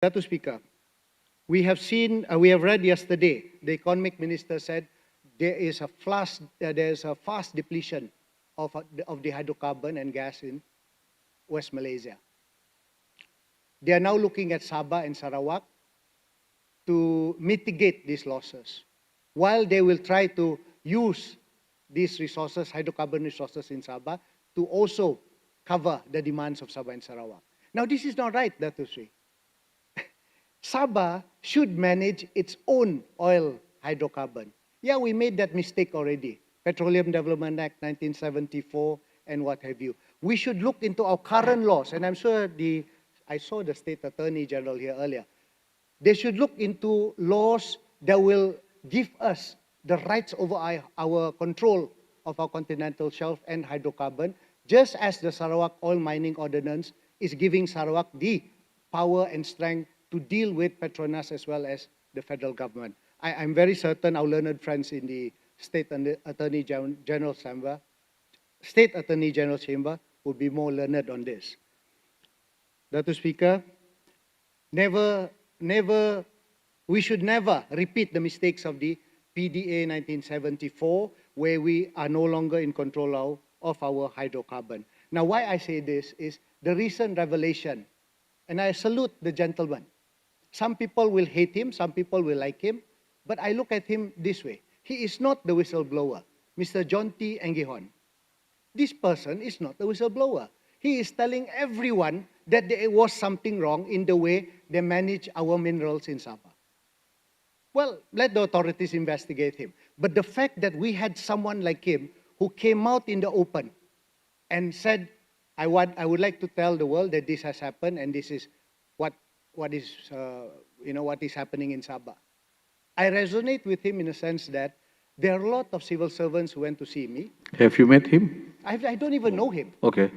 Datu Speaker, we have read yesterday, the economic minister said there is a fast depletion of the hydrocarbon and gas in West Malaysia. They are now looking at Sabah and Sarawak to mitigate these losses, while they will try to use these resources, hydrocarbon resources in Sabah, to also cover the demands of Sabah and Sarawak. Now, this is not right, Datu Sri. Sabah should manage its own oil hydrocarbon. Yeah, we made that mistake already. Petroleum Development Act 1974 and what have you. We should look into our current laws, and I'm sure I saw the State Attorney General here earlier. They should look into laws that will give us the rights over our control of our continental shelf and hydrocarbon, just as the Sarawak Oil Mining Ordinance is giving Sarawak the power and strength to deal with Petronas as well as the federal government. I'm very certain our learned friends in the State Attorney General's Chamber will be more learned on this. Datu Speaker, we should never repeat the mistakes of the PDA 1974, where we are no longer in control of our hydrocarbon. Now, why I say this is the recent revelation, and I salute the gentleman. Some people will hate him, some people will like him, but I look at him this way. He is not the whistleblower, Mr. John T. Engihon. This person is not the whistleblower. He is telling everyone that there was something wrong in the way they manage our minerals in Sabah. Well, let the authorities investigate him. But the fact that we had someone like him who came out in the open and said, I would like to tell the world that this has happened and this is what is happening in Sabah. I resonate with him in a sense that there are a lot of civil servants who went to see me. Have you met him? I don't even know him. Okay.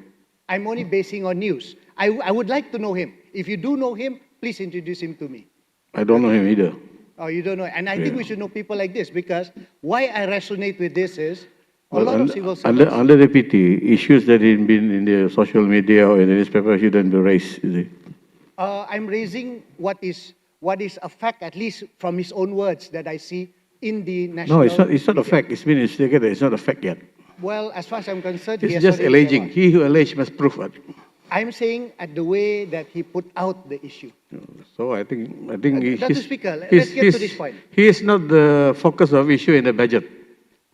I'm only basing on news. I would like to know him. If you do know him, please introduce him to me. I don't know him either. Oh, you don't know. And I think we should know people like this, because why I resonate with this is a lot of civil servants. Under deputy, issues that have been in the social media or in the newspaper shouldn't be raised, is it? I'm raising what is a fact, at least from his own words, that I see in the national. No, it's not a fact. It's been investigated. It's not a fact yet. Well, as far as I'm concerned, it's just alleging. He who alleges must prove it. I'm saying at the way that he put out the issue. So I think Dr. Speaker, let's get to this point. He is not the focus of issue in the budget.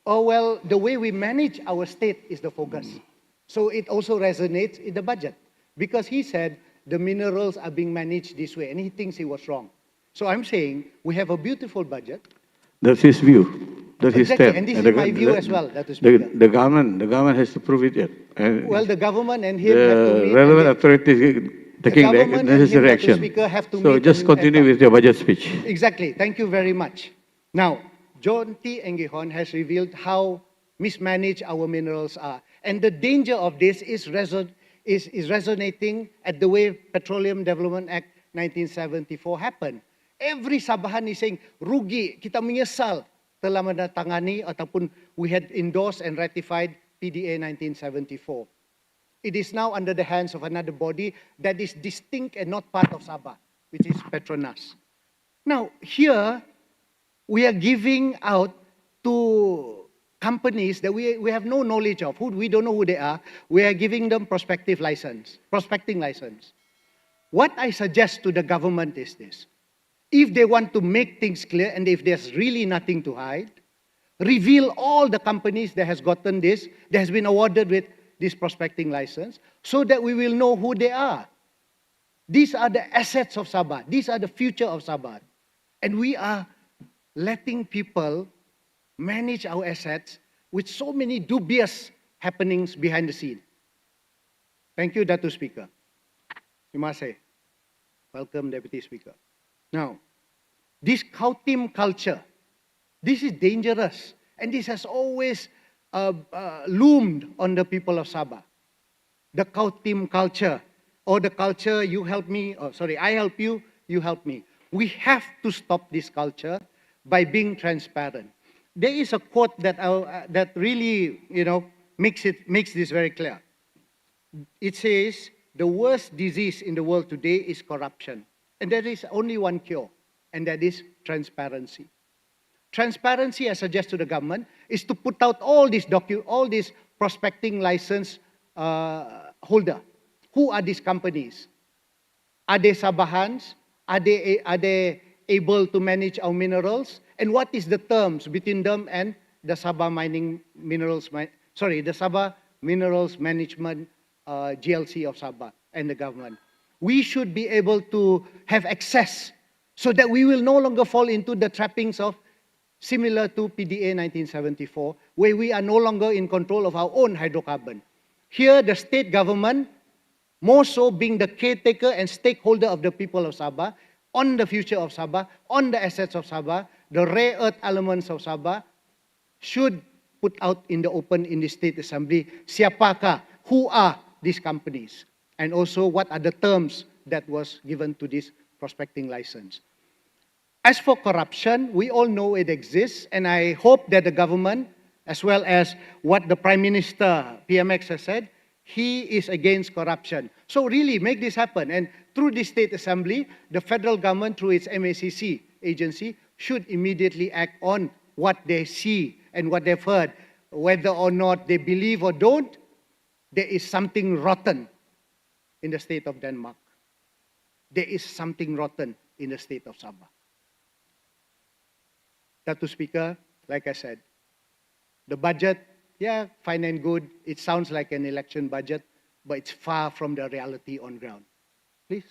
Oh, well, the way we manage our state is the focus. So it also resonates in the budget, because he said the minerals are being managed this way and he thinks he was wrong. So I'm saying we have a beautiful budget. That's his view. That's his stand. And this is my view as well, Dr. Speaker. The government has to prove it yet. And well, the government and him have to meet. The relevant authorities taking the necessary action. So just continue with your budget speech. Exactly. Thank you very much. Now, John T. Engihon has revealed how mismanaged our minerals are. And the danger of this is resonating at the way Petroleum Development Act 1974 happened. Every Sabahan is saying, rugi, kita menyesal telah mendatangani ataupun we had endorsed and ratified PDA 1974. It is now under the hands of another body that is distinct and not part of Sabah, which is Petronas. Now, here, we are giving out to companies that we have no knowledge of, we don't know who they are. We are giving them prospecting license. What I suggest to the government is this. If they want to make things clear and if there's really nothing to hide, reveal all the companies that has gotten this, that has been awarded with this prospecting license, so that we will know who they are. These are the assets of Sabah. These are the future of Sabah. And we are letting people manage our assets with so many dubious happenings behind the scene. Thank you, Datu Speaker. Terima kasih. Welcome, Deputy Speaker. Now, this Kautim culture, this is dangerous. And this has always loomed on the people of Sabah. The Kautim culture, or the culture you help me, I help you, you help me. We have to stop this culture by being transparent. There is a quote that really, makes this very clear. It says, the worst disease in the world today is corruption. And there is only one cure, and that is transparency. Transparency, I suggest to the government, is to put out all these prospecting license holder. Who are these companies? Are they Sabahans? Are they able to manage our minerals? And what is the terms between them and the Sabah the Sabah Minerals Management GLC of Sabah and the government? We should be able to have access so that we will no longer fall into the trappings of similar to PDA 1974, where we are no longer in control of our own hydrocarbon. Here, the state government, more so being the caretaker and stakeholder of the people of Sabah, on the future of Sabah, on the assets of Sabah, the rare earth elements of Sabah, should put out in the open in the State Assembly, siapakah, who are these companies, and also what are the terms that was given to this prospecting license. As for corruption, we all know it exists, and I hope that the government, as well as what the Prime Minister, PMX, has said, he is against corruption. So really, make this happen. And through the State Assembly, the federal government, through its MACC agency, should immediately act on what they see and what they've heard. Whether or not they believe or don't, there is something rotten in the state of Denmark. There is something rotten in the state of Sabah. Datu Speaker, like I said, the budget, yeah, fine and good. It sounds like an election budget, but it's far from the reality on ground. Please.